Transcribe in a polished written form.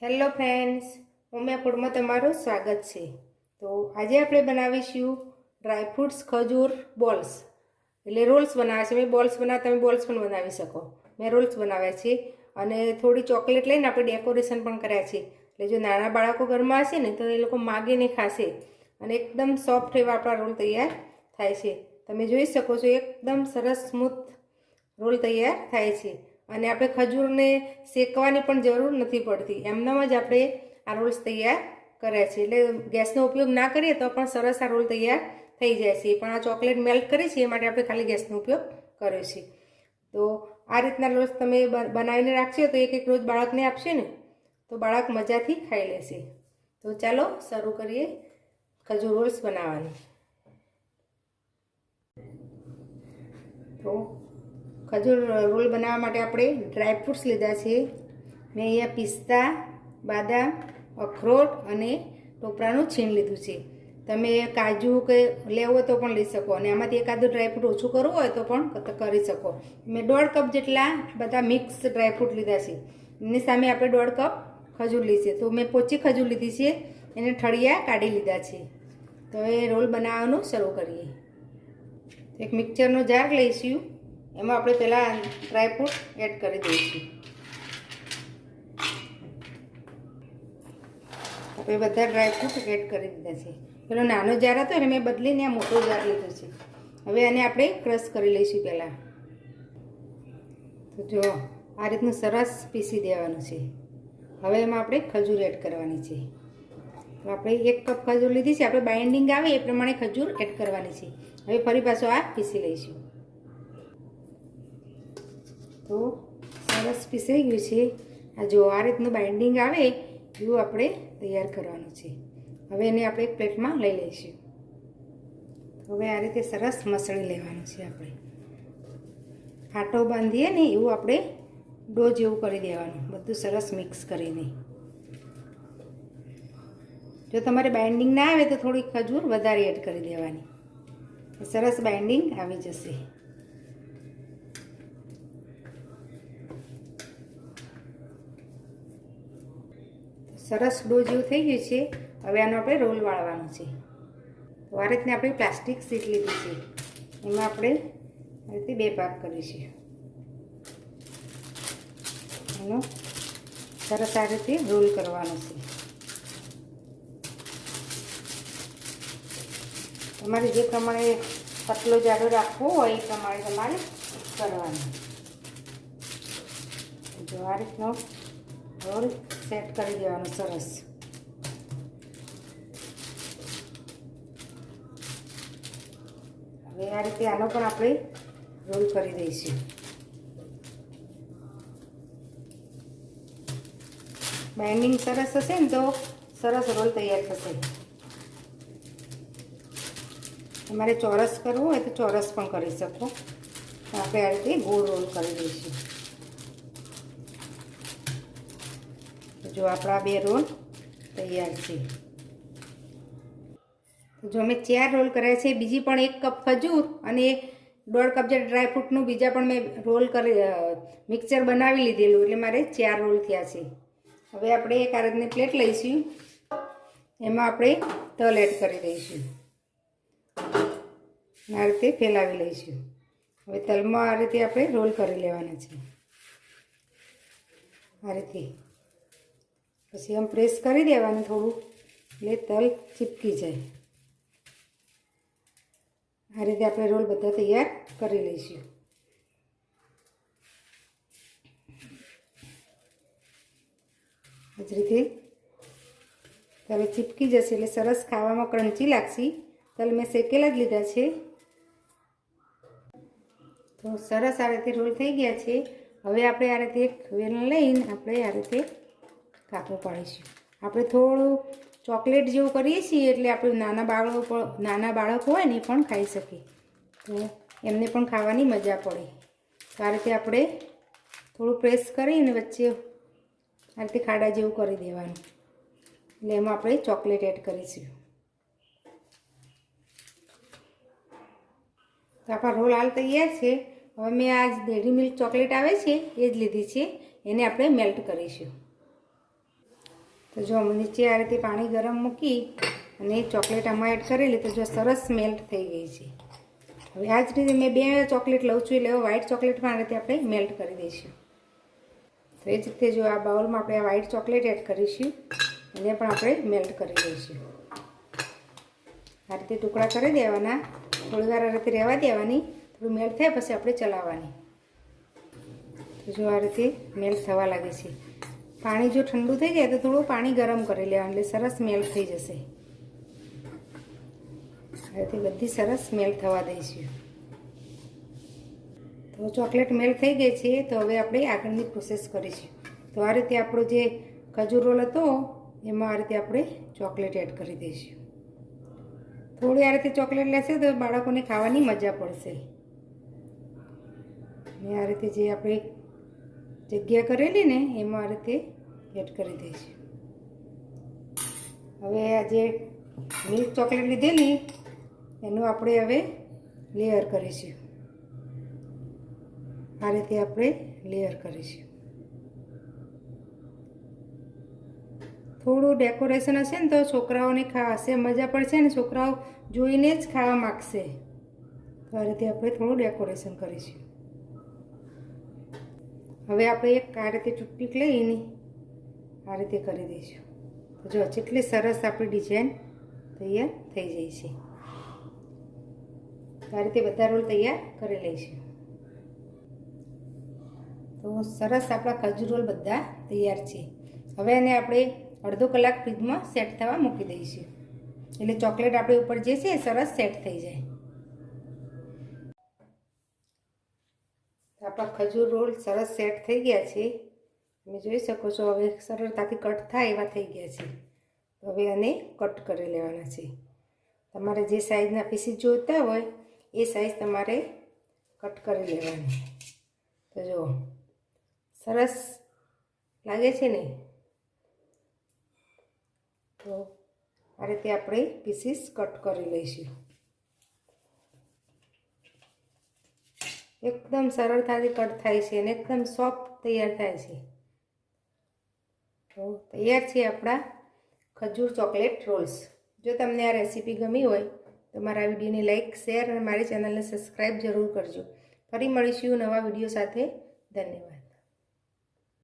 Hello friends, Umiya ફૂડમાં તમારું સ્વાગત છે। તો આજે આપણે બનાવીશું ડ્રાયફ્રૂટ્સ ખજૂર બોલ્સ, એટલે રોલ્સ બનાવ્યા છે। મેં બોલ્સ બનાવ્યા, તમે બોલ્સ પણ બનાવી શકો। મેં રોલ્સ બનાવ્યા છે અને થોડી ચોકલેટ લઈને આપણે ડેકોરેશન પણ કર્યા છે। એટલે જો નાના બાળકો ઘરમાં હશે ને તો એ લોકો માગીને ખાશે અને એકદમ સોફ્ટ એવા આપણા રોલ તૈયાર થાય છે। તમે જોઈ શકો છો, એકદમ સરસ સ્મૂથ રોલ તૈયાર થાય છે અને આપણે ખજૂરને શેકવાની પણ જરૂર નથી પડતી, એમનામ જ આપણે આ રોલ્સ તૈયાર કર્યા છે। એટલે ગેસનો ઉપયોગ ના કરીએ તો પણ સરસ આ રોલ તૈયાર થઈ જાય છે, પણ આ ચોકલેટ મેલ્ટ કરી છે એ માટે આપણે ખાલી ગેસનો ઉપયોગ કર્યો છે। તો આ રીતના રોલ્સ તમે બનાવીને રાખશો તો એક રોજ બાળકને આપશે ને તો બાળક મજાથી ખાઈ લેશે। તો ચાલો શરૂ કરીએ ખજૂર રોલ્સ બનાવવાનું। તો ખજૂર રોલ બનાવવા માટે આપણે ડ્રાયફ્રૂટ્સ લીધા છે। મેં અહીંયા પિસ્તા, બાદામ, અખરોટ અને ટોપરાનું છીણ લીધું છે। તમે કાજુ કે લેવો હોય તો પણ લઈ શકો અને આમાંથી એકાદું ડ્રાયફ્રૂટ ઓછું કરવું હોય તો પણ કરી શકો। મેં 1.5 કપ જેટલા બધા મિક્સ ડ્રાયફ્રૂટ લીધા છે, એની સામે આપણે 1.5 કપ ખજૂર લીધી છે। તો મેં પોચી ખજૂર લીધી છે, એને ઠળિયા કાઢી લીધા છે। તો હવે રોલ બનાવવાનું શરૂ કરીએ। એક મિક્સરનો જાર લઈશું, એમાં આપણે પહેલાં ડ્રાયફ્રૂટ એડ કરી દઈશું। આપણે બધા ડ્રાયફ્રૂટ એડ કરી દીધા છે। પેલો નાનો જાર હતો એને મેં બદલીને આ મોટો જાર લીધો છે। હવે આને આપણે ક્રશ કરી લઈશું પહેલાં। તો જો આ રીતનું સરસ પીસી દેવાનું છે। હવે એમાં આપણે ખજૂર એડ કરવાની છે। તો આપણે 1 કપ ખજૂર લીધી છે, આપણે બાઇન્ડિંગ આવે એ પ્રમાણે ખજૂર એડ કરવાની છે। હવે ફરી પાછું આ પીસી લઈશું। તો સરસ પીસાઈ ગયું છે। આ જો આ રીતનું બાઇન્ડિંગ આવે એવું આપણે તૈયાર કરવાનું છે। હવે એને આપણે એક પ્લેટમાં લઈ લઈશું। હવે આ રીતે સરસ મસળી લેવાનું છે। આપણે આટો બાંધીએ ને એવું આપણે ડો જેવું કરી દેવાનું, બધું સરસ મિક્સ કરીને। જો તમારે બાઇન્ડિંગ ના આવે તો થોડી ખજૂર વધારે એડ કરી દેવાની, સરસ બાઇન્ડિંગ આવી જશે। સરસ ડો જેવું થઈ ગયું છે। હવે આનો આપણે રોલ વાળવાનો છે। તો આ રીતની આપણે પ્લાસ્ટિક શીટ લીધી છે, એમાં આપણે આ રીતે 2 ભાગ કરીશું। એનો સરસ આ રીતે રોલ કરવાનો છે। તમારે જે પ્રમાણે પતલો જાડો રાખવો હોય એ પ્રમાણે તમારે કરવાનું। જો આ રીતનો રોલ સેટ કરી દેવાનો સરસ। હવે આ રીતે આનો પણ આપણે રોલ કરી દઈશું। બાઇન્ડિંગ સરસ હશે ને તો સરસ રોલ તૈયાર થશે। તમારે ચોરસ કરવું હોય તો ચોરસ પણ કરી શકો। આપણે આ રીતે ગોળ રોલ કરી દઈશું। જો આપણા 2 રોલ તૈયાર છે। જો મેં 4 રોલ કર્યા છે, બીજી પણ 1 કપ ખજૂર અને 1.5 કપ જેટલા ડ્રાયફ્રૂટનું બીજા પણ મેં રોલ કરી મિક્સર બનાવી લીધેલું, એટલે મારે 4 રોલ થયા છે। હવે આપણે એક આ રીતની પ્લેટ લઈશું, એમાં આપણે તલ એડ કરી દઈશું, આ રીતે ફેલાવી લઈશું। હવે તલમાં આ રીતે આપણે રોલ કરી લેવાના છે, આ રીતે। પછી આમ પ્રેસ કરી દેવાનું થોડું, એટલે તલ ચીપકી જાય। આ રીતે આપણે રોલ બધા તૈયાર કરી લઈશું। આ જ રીતે તલ ચીપકી જશે એટલે સરસ ખાવામાં ક્રન્ચી લાગશે। તલ મેં શેકેલા જ લીધા છે। તો સરસ આ રીતે રોલ થઈ ગયા છે। હવે આપણે આ રીતે એક વેલણ લઈને આપણે આ રીતે કાપો પાડીશું। આપણે થોડું ચોકલેટ જેવું કરીએ છીએ એટલે આપણે નાના બાળકો હોય ને એ પણ ખાઈ શકે, તો એમને પણ ખાવાની મજા પડે। તો આ રીતે આપણે થોડું પ્રેસ કરીને વચ્ચે આ રીતે ખાડા જેવું કરી દેવાનું, એટલે એમાં આપણે ચોકલેટ એડ કરીશું। તો આપણા રોલ હાલ તૈયાર છે। હવે મેં આ ડેરી મિલ્ક ચોકલેટ આવે છે એ જ લીધી છે, એને આપણે મેલ્ટ કરીશું। તો જો નીચે આ રીતે પાણી ગરમ મૂકી અને ચોકલેટ આમાં એડ કરેલી તો જો સરસ મેલ્ટ થઈ ગઈ છે. હવે આ જ રીતે મેં 2 ચોકલેટ લઉં છું એટલે વ્હાઇટ ચોકલેટમાં આ રીતે આપણે મેલ્ટ કરી દઈશું. તો એ જ રીતે જો આ બાઉલમાં આપણે આ વ્હાઇટ ચોકલેટ એડ કરીશું એને પણ આપણે મેલ્ટ કરી દઈશું. આ રીતે ટુકડા કરી દેવાના, થોડી વાર આ રીતે રહેવા દેવાની, થોડું મેલ્ટ થાય પછી આપણે ચલાવવાની. તો જો આ રીતે મેલ્ટ થવા લાગે છે. પાણી જો ઠંડુ થઈ જાય તો થોડું પાણી ગરમ કરી લેવાનું એટલે સરસ મેલ્ટ થઈ જશે. આ રીતે બધી સરસ મેલ્ટ થવા દઈશું. તો ચોકલેટ મેલ્ટ થઈ ગઈ છે. તો હવે આપણે આગળની પ્રોસેસ કરીશું. તો આ રીતે આપણો જે ખજૂર રોલ હતો એમાં આ રીતે આપણે ચોકલેટ એડ કરી દઈશું. થોડી આ રીતે ચોકલેટ લેશે તો બાળકોને ખાવાની મજા પડશે. ને આ રીતે જે આપણે જગ્યા કરેલી ને એમાં આ રીતે એડ કરી દઈશું. હવે આ જે મિલ્ક ચોકલેટ લીધેલી એનું આપણે હવે લેયર કરીશું. આ રીતે આપણે લેયર કરીશું. થોડું ડેકોરેશન હશે ને તો છોકરાઓને ખાશે મજા પડશે ને છોકરાઓ જોઈને જ ખાવા માગશે. તો આ રીતે આપણે થોડું ડેકોરેશન કરીશું. હવે આપણે એક આ રીતે ટૂથપીક લઈને આ રીતે કરી દઈશું. તો જો કેટલી સરસ આપણી ડિઝાઇન તૈયાર થઈ જાય છે. આ રીતે બધા રોલ તૈયાર કરી લઈશું. તો સરસ આપણા ખજૂર રોલ બધા તૈયાર છે. હવે એને આપણે અડધો કલાક ફ્રીજમાં સેટ થવા મૂકી દઈશું એટલે ચોકલેટ આપણે ઉપર જે છે એ સરસ સેટ થઈ જાય. આપણા ખજૂર રોલ સરસ સેટ થઈ ગયા છે. તમે જોઈ શકો છો હવે સરળતાથી કટ થાય એવા થઈ ગયા છે. હવે આને કટ કરી લેવાના છે. તમારે જે સાઈઝના પીસીસ જોઈતા હોય એ સાઈઝ તમારે કટ કરી લેવાની. તો જો સરસ લાગે છે ને. તો આ રીતે આપણે પીસીસ કટ કરી લઈશું. એકદમ સરળતાથી કટ થાય છે અને એકદમ સોફ્ટ તૈયાર થાય છે. તો તૈયાર છે આપણા ખજૂર ચોકલેટ રોલ્સ. જો તમને આ રેસીપી ગમી હોય તો મારા વિડીયોને લાઇક, શેર અને મારી ચેનલને સબસ્ક્રાઈબ જરૂર કરજો. ફરી મળીશું નવા વિડીયો સાથે. ધન્યવાદ.